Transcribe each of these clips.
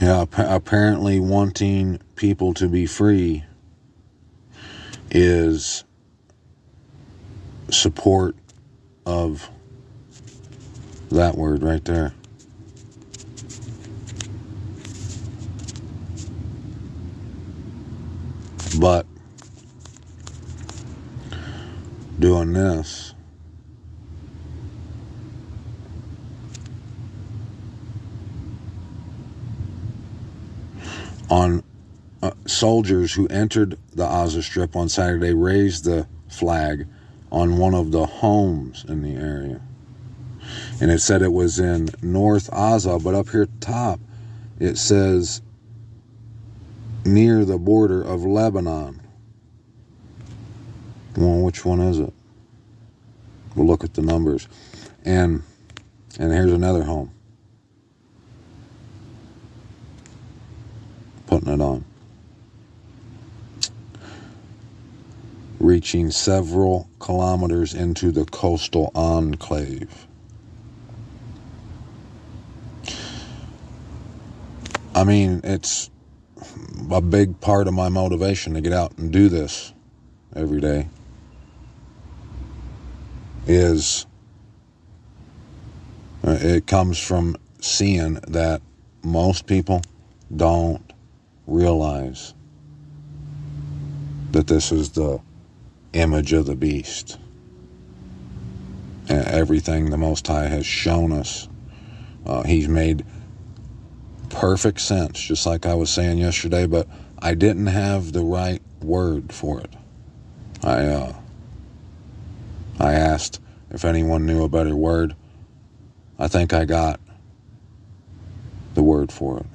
Yeah, apparently wanting people to be free is support of that word right there. But doing this on soldiers who entered the Gaza Strip on Saturday raised the flag on one of the homes in the area. And it said it was in North Gaza, but up here at the top it says near the border of Lebanon. Well, which one is it? We'll look at the numbers. And here's another home. Putting it on. Reaching several kilometers into the coastal enclave. I mean, it's a big part of my motivation to get out and do this every day is it comes from seeing that most people don't realize that this is the image of the beast. And everything the Most High has shown us, he's made perfect sense, just like I was saying yesterday, but I didn't have the right word for it. I asked if anyone knew a better word. I think I got the word for it.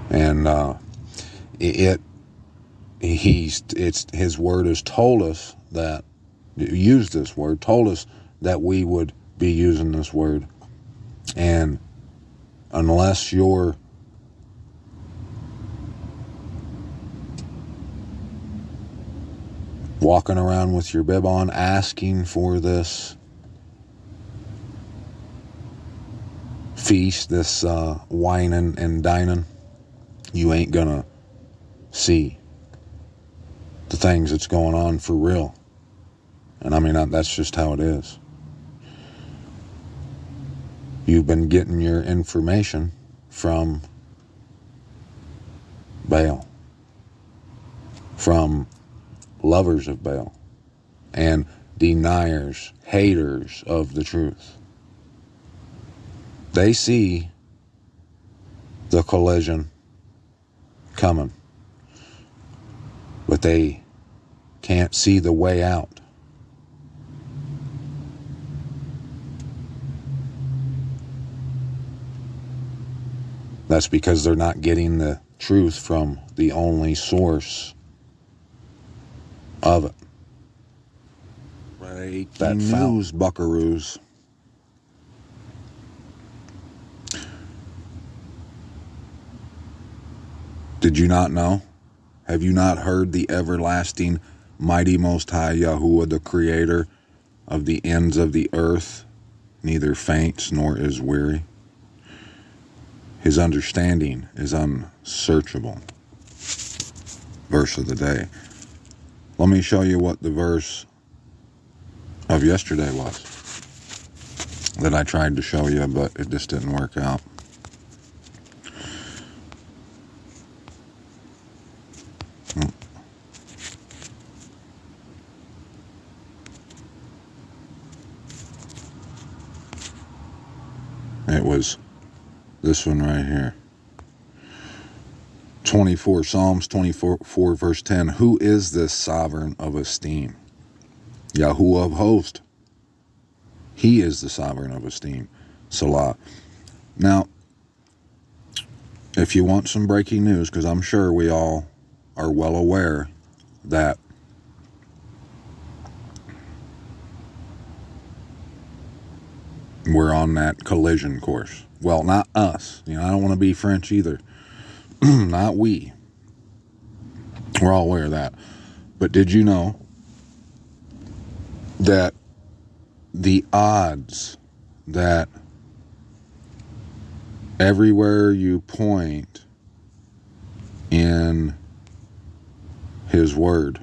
And his word has told us that, used this word, told us that we would be using this word. And unless you're walking around with your bib on asking for this feast, this whining and dining, you ain't gonna see the things that's going on for real. And I mean, that's just how it is. You've been getting your information from Baal, from lovers of Baal, and deniers, haters of the truth. They see the collision coming, but they can't see the way out. That's because they're not getting the truth from the only source of it. Breaking that news, buckaroos. Did you not know? Have you not heard the everlasting, mighty, most high Yahuwah, the creator of the ends of the earth, neither faints nor is weary? His understanding is unsearchable. Verse of the day. Let me show you what the verse of yesterday was that I tried to show you, but it just didn't work out. It was this one right here. 24, Psalms 24, verse 10. Who is this sovereign of esteem? Yahuwah of hosts. He is the sovereign of esteem. Salah. Now, if you want some breaking news, because I'm sure we all are well aware that we're on that collision course. Well, not us. I don't want to be French either. Not we. We're all aware of that. But did you know that the odds that Everywhere you point in his word,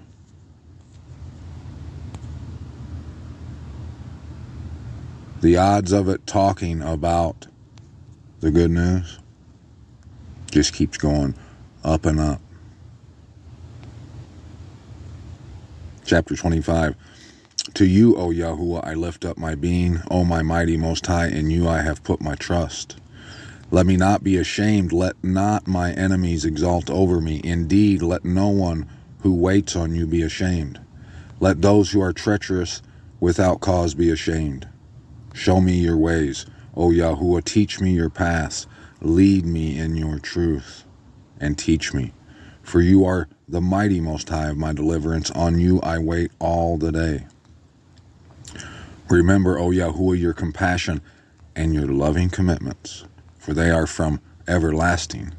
the odds of it talking about the good news just keeps going up and up. Chapter 25. To you, O Yahuwah, I lift up my being, O my mighty Most High, in you I have put my trust. Let me not be ashamed, let not my enemies exalt over me. Indeed, let no one who waits on you be ashamed. Let those who are treacherous without cause be ashamed. Show me your ways, O Yahuwah, teach me your paths. Lead me in your truth, and teach me. For you are the mighty Most High of my deliverance. On you I wait all the day. Remember, O Yahuwah, your compassion and your loving commitments, for they are from everlasting.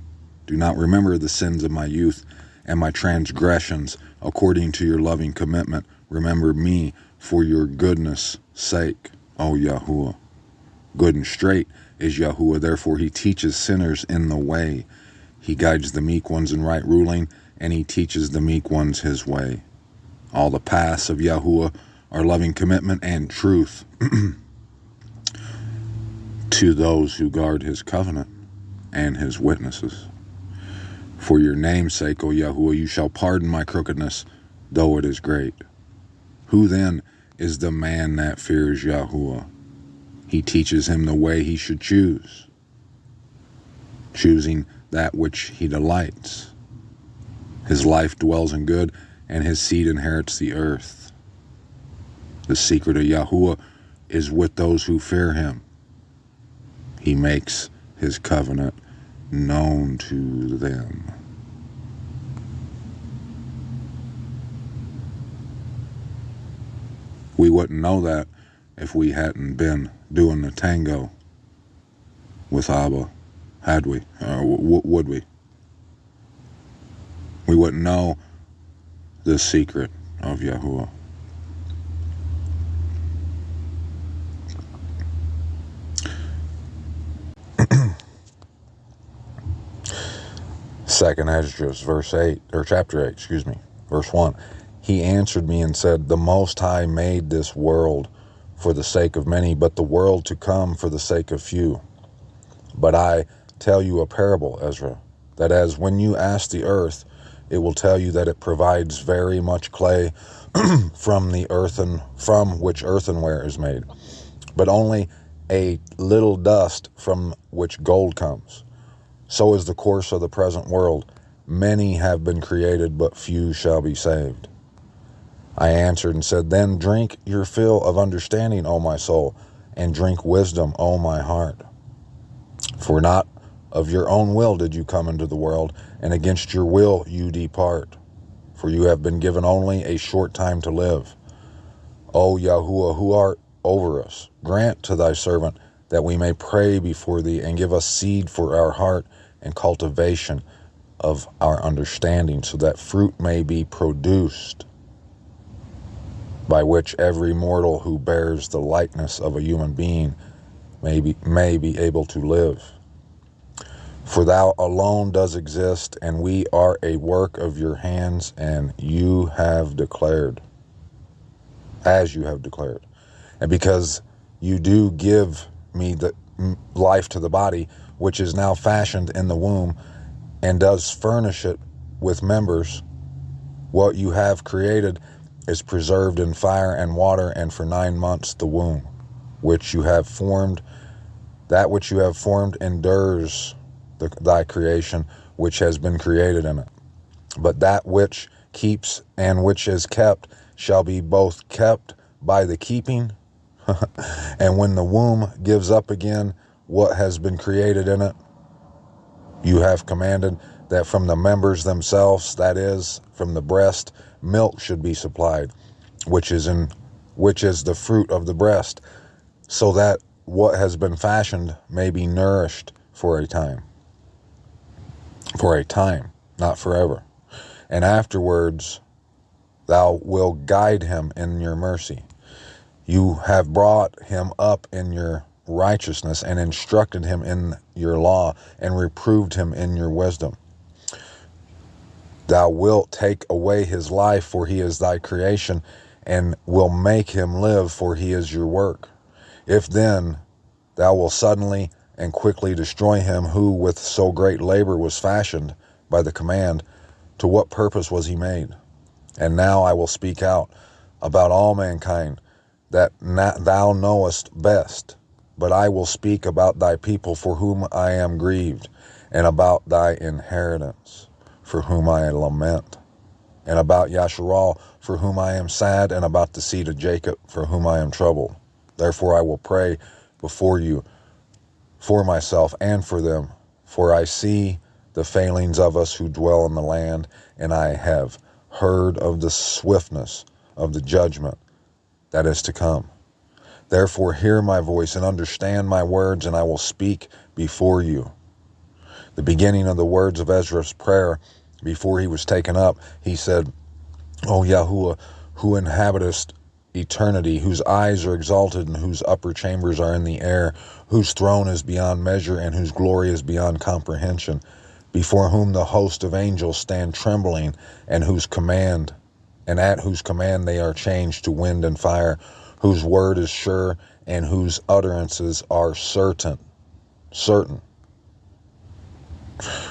Do not remember the sins of my youth and my transgressions. According to your loving commitment, remember me for your goodness' sake, O Yahuwah. Good and straight is Yahuwah, therefore he teaches sinners in the way. He guides the meek ones in right ruling, and he teaches the meek ones his way. All the paths of Yahuwah are loving commitment and truth to those who guard his covenant and his witnesses. For your name's sake, O Yahuwah, you shall pardon my crookedness, though it is great. Who then is the man that fears Yahuwah? He teaches him the way he should choose, choosing that which he delights. His life dwells in good, and his seed inherits the earth. The secret of Yahuwah is with those who fear him. He makes his covenant known to them. We wouldn't know that if we hadn't been doing the tango with Abba, had we? Would we? We wouldn't know the secret of Yahuwah. Second Esdras, chapter 8, verse 1. He answered me and said, the Most High made this world for the sake of many, but the world to come for the sake of few. But I tell you a parable, Ezra, that as when you ask the earth, it will tell you that it provides very much clay from which earthenware is made, but only a little dust from which gold comes. So is the course of the present world. Many have been created, but few shall be saved. I answered and said, then drink your fill of understanding, O my soul, and drink wisdom, O my heart. For not of your own will did you come into the world, and against your will you depart. For you have been given only a short time to live. O Yahuwah, who art over us, grant to thy servant that we may pray before thee, and give us seed for our heart and cultivation of our understanding, so that fruit may be produced, by which every mortal who bears the likeness of a human being may be able to live. For thou alone does exist, and we are a work of your hands, and you have declared, as you have declared. And because you do give me the life to the body, which is now fashioned in the womb, and does furnish it with members, what you have created is preserved in fire and water, and for 9 months the womb, which you have formed, that which you have formed endures thy creation, which has been created in it. But that which keeps and which is kept shall be both kept by the keeping, and when the womb gives up again what has been created in it, you have commanded that from the members themselves, that is, from the breast, milk should be supplied, which is the fruit of the breast, so that what has been fashioned may be nourished for a time. For a time, not forever. And afterwards thou wilt guide him in your mercy. You have brought him up in your righteousness, and instructed him in your law, and reproved him in your wisdom. Thou wilt take away his life, for he is thy creation, and will make him live, for he is your work. If then thou wilt suddenly and quickly destroy him who with so great labor was fashioned by the command, to what purpose was he made? And now I will speak out about all mankind, that thou knowest best. But I will speak about thy people, for whom I am grieved, and about thy inheritance, for whom I lament, and about Yasharal, for whom I am sad, and about the seed of Jacob, for whom I am troubled. Therefore I will pray before you for myself and for them, for I see the failings of us who dwell in the land, and I have heard of the swiftness of the judgment that is to come. Therefore hear my voice and understand my words, and I will speak before you. The beginning of the words of Ezra's prayer before he was taken up, he said, O Yahuwah, who inhabitest eternity, whose eyes are exalted and whose upper chambers are in the air, whose throne is beyond measure and whose glory is beyond comprehension, before whom the host of angels stand trembling, and at whose command they are changed to wind and fire, whose word is sure and whose utterances are certain,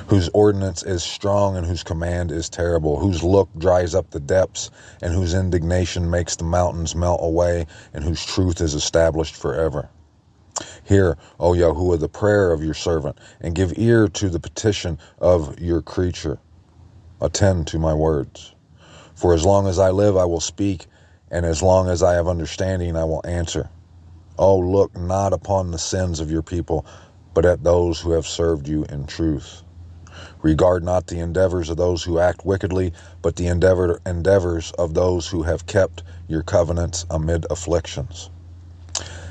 whose ordinance is strong and whose command is terrible, whose look dries up the depths and whose indignation makes the mountains melt away, and whose truth is established forever. Hear, O Yahuwah, the prayer of your servant, and give ear to the petition of your creature. Attend to my words. For as long as I live, I will speak, and as long as I have understanding, I will answer. O look not upon the sins of your people, but at those who have served you in truth. Regard not the endeavors of those who act wickedly, but the endeavors of those who have kept your covenants amid afflictions.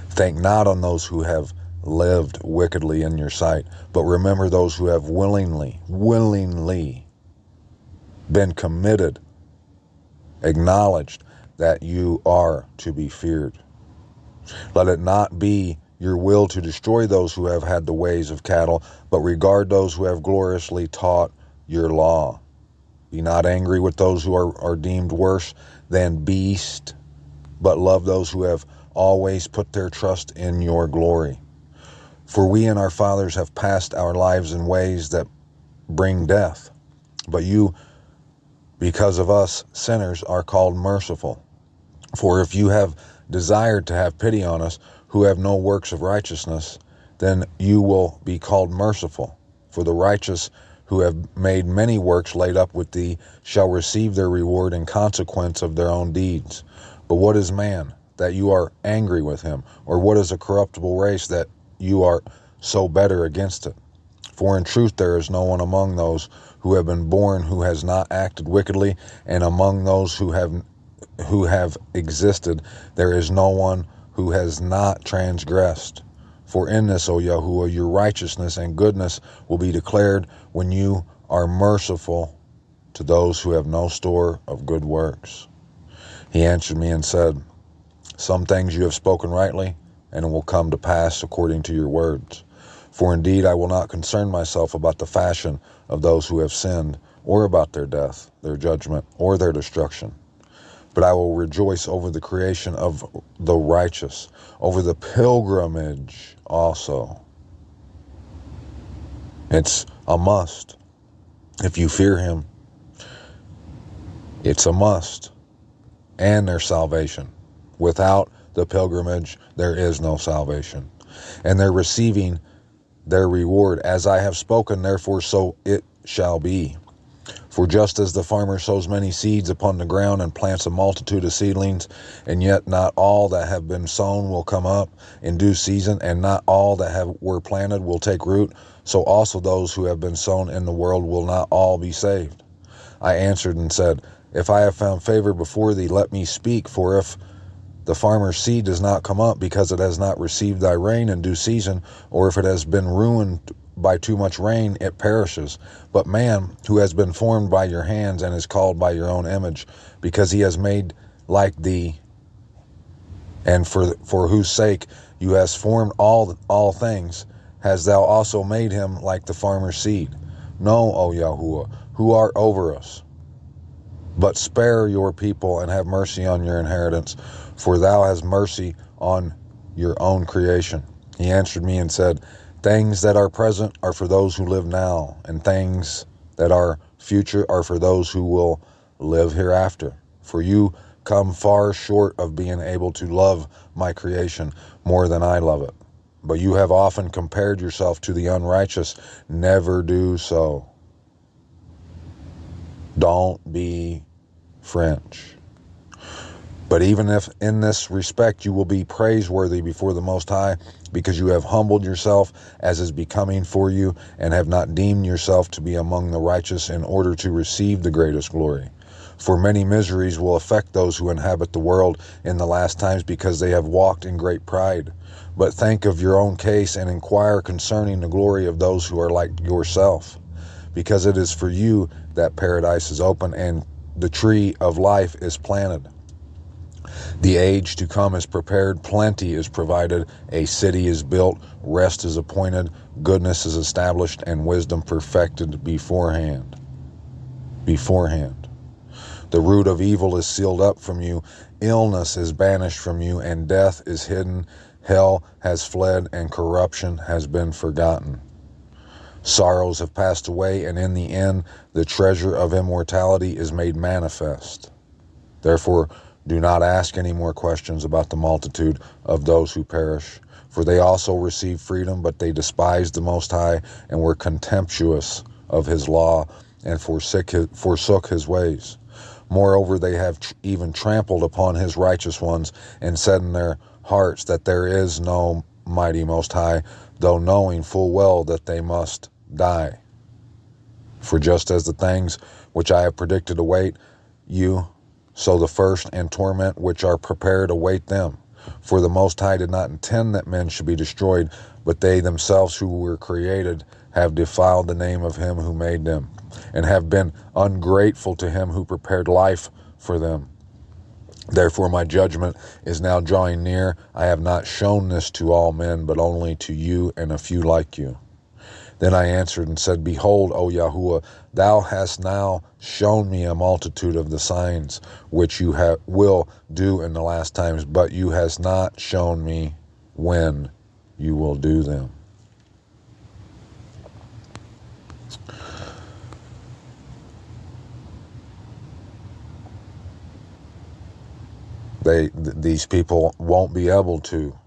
Think not on those who have lived wickedly in your sight, but remember those who have willingly been committed, acknowledged that you are to be feared. Let it not be your will to destroy those who have had the ways of cattle, but regard those who have gloriously taught your law. Be not angry with those who are deemed worse than beasts, but love those who have always put their trust in your glory. For we and our fathers have passed our lives in ways that bring death, but you, because of us sinners, are called merciful. For if you have desired to have pity on us, who have no works of righteousness, then you will be called merciful. For the righteous who have made many works laid up with thee shall receive their reward in consequence of their own deeds. But what is man, that you are angry with him? Or what is a corruptible race, that you are so better against it? For in truth there is no one among those who have been born who has not acted wickedly, and among those who have existed there is no one who has not transgressed. For in this, O Yahuwah, your righteousness and goodness will be declared when you are merciful to those who have no store of good works. He answered me and said, Some things you have spoken rightly, and it will come to pass according to your words. For indeed I will not concern myself about the fashion of those who have sinned, or about their death, their judgment, or their destruction. But I will rejoice over the creation of the righteous, over the pilgrimage also. It's a must. If you fear him, it's a must. And their salvation. Without the pilgrimage, there is no salvation. And they're receiving their reward. As I have spoken, therefore so it shall be. For just as the farmer sows many seeds upon the ground and plants a multitude of seedlings, and yet not all that have been sown will come up in due season, and not all that were planted will take root, so also those who have been sown in the world will not all be saved. I answered and said, If I have found favor before thee, let me speak, for if the farmer's seed does not come up because it has not received thy rain in due season, or if it has been ruined by too much rain, it perishes. But man, who has been formed by your hands and is called by your own image, because he has made like thee, and for whose sake you hast formed all things, hast thou also made him like the farmer's seed. Know, O Yahuwah, who art over us. But spare your people and have mercy on your inheritance, for thou hast mercy on your own creation. He answered me and said, things that are present are for those who live now, and things that are future are for those who will live hereafter. For you come far short of being able to love my creation more than I love it. But you have often compared yourself to the unrighteous. Never do so. Don't be French. But even if in this respect you will be praiseworthy before the Most High, because you have humbled yourself as is becoming for you, and have not deemed yourself to be among the righteous in order to receive the greatest glory. For many miseries will affect those who inhabit the world in the last times, because they have walked in great pride. But think of your own case and inquire concerning the glory of those who are like yourself, because it is for you that paradise is open and the tree of life is planted. The age to come is prepared, plenty is provided, a city is built, rest is appointed, goodness is established, and wisdom perfected beforehand. The root of evil is sealed up from you, illness is banished from you, and death is hidden. Hell has fled, and corruption has been forgotten. Sorrows have passed away, and in the end, the treasure of immortality is made manifest. Therefore, do not ask any more questions about the multitude of those who perish, for they also received freedom, but they despised the Most High and were contemptuous of his law and forsook his ways. Moreover, they have even trampled upon his righteous ones and said in their hearts that there is no mighty Most High, though knowing full well that they must die. For just as the things which I have predicted await you, so the first and torment which are prepared await them. For the Most High did not intend that men should be destroyed, but they themselves who were created have defiled the name of him who made them, and have been ungrateful to him who prepared life for them. Therefore my judgment is now drawing near. I have not shown this to all men, but only to you and a few like you. Then I answered and said, behold, O Yahuwah, thou hast now shown me a multitude of the signs which you will do in the last times, but you hast not shown me when you will do them. These people won't be able to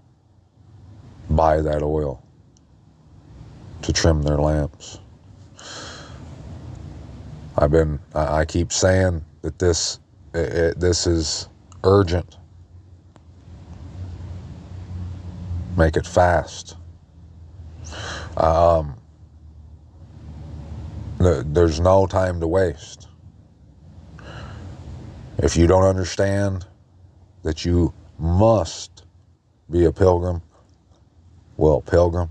buy that oil to trim their lamps. I keep saying that this is urgent. Make it fast. There's no time to waste. If you don't understand that you must be a pilgrim, well, pilgrim,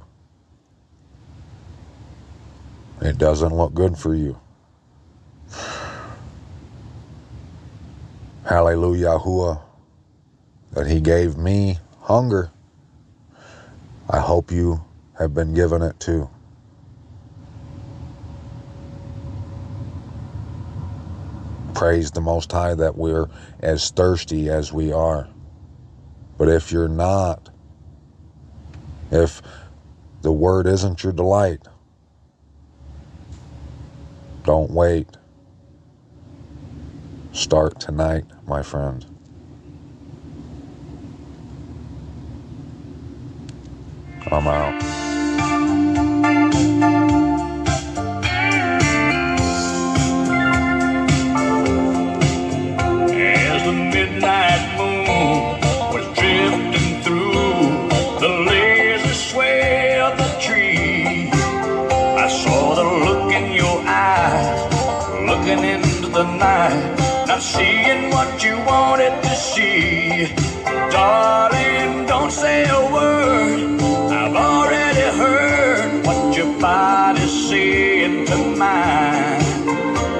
it doesn't look good for you. Hallelujah, Yahuwah, that he gave me hunger. I hope you have been given it too. Praise the Most High that we're as thirsty as we are. But if you're not, if the word isn't your delight, don't wait. Start tonight, my friend. I'm out. As the midnight moon was drifting through the lazy sway of the tree, I saw the look in your eyes, looking into the night, not seeing what you wanted to see. Darling, don't say a word, I've already heard what your body's saying to mine.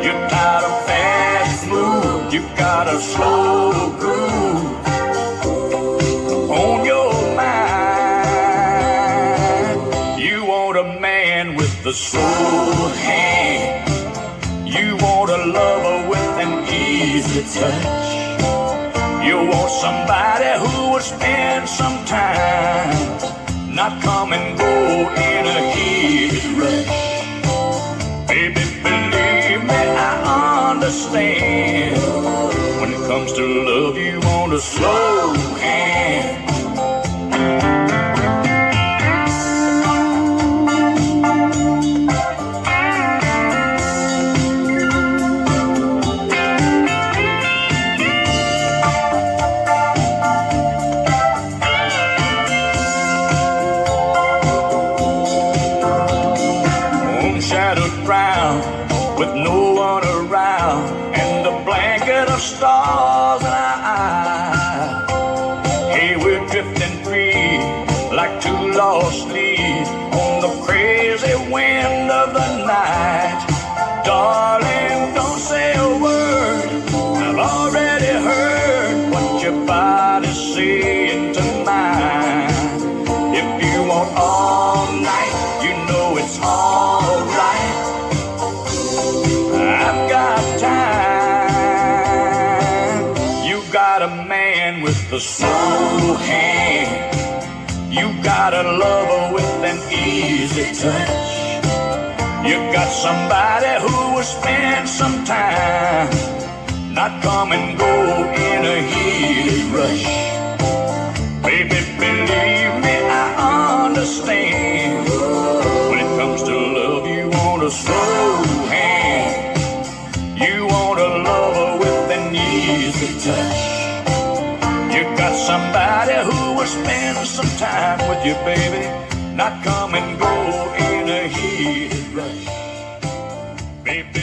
You're tired of fast moves, you got a slow groove on your mind. slow hand. You want a lover with an easy touch. You want somebody who will spend some time, not come and go in a heated rush. Baby, believe me, I understand. When it comes to love, you want a slow hand. Shadowed brown with no one around, and a blanket of stars in our eyes. Hey, we're drifting free like two lost leaves on the crazy wind of the night. Darling, don't say a word, I've already heard what your body's saying tonight. If you want all night, you know it's alright. I've got time. You got a man with a slow hand. You got a lover with an easy touch. You got somebody who will spend some time, not come and go in a heated rush. Baby, believe me, I understand. When it comes to love, you want a slow hand. You want a lover with an easy touch. You got somebody who will spend some time with you, baby, not come and go in a heated rush. Baby,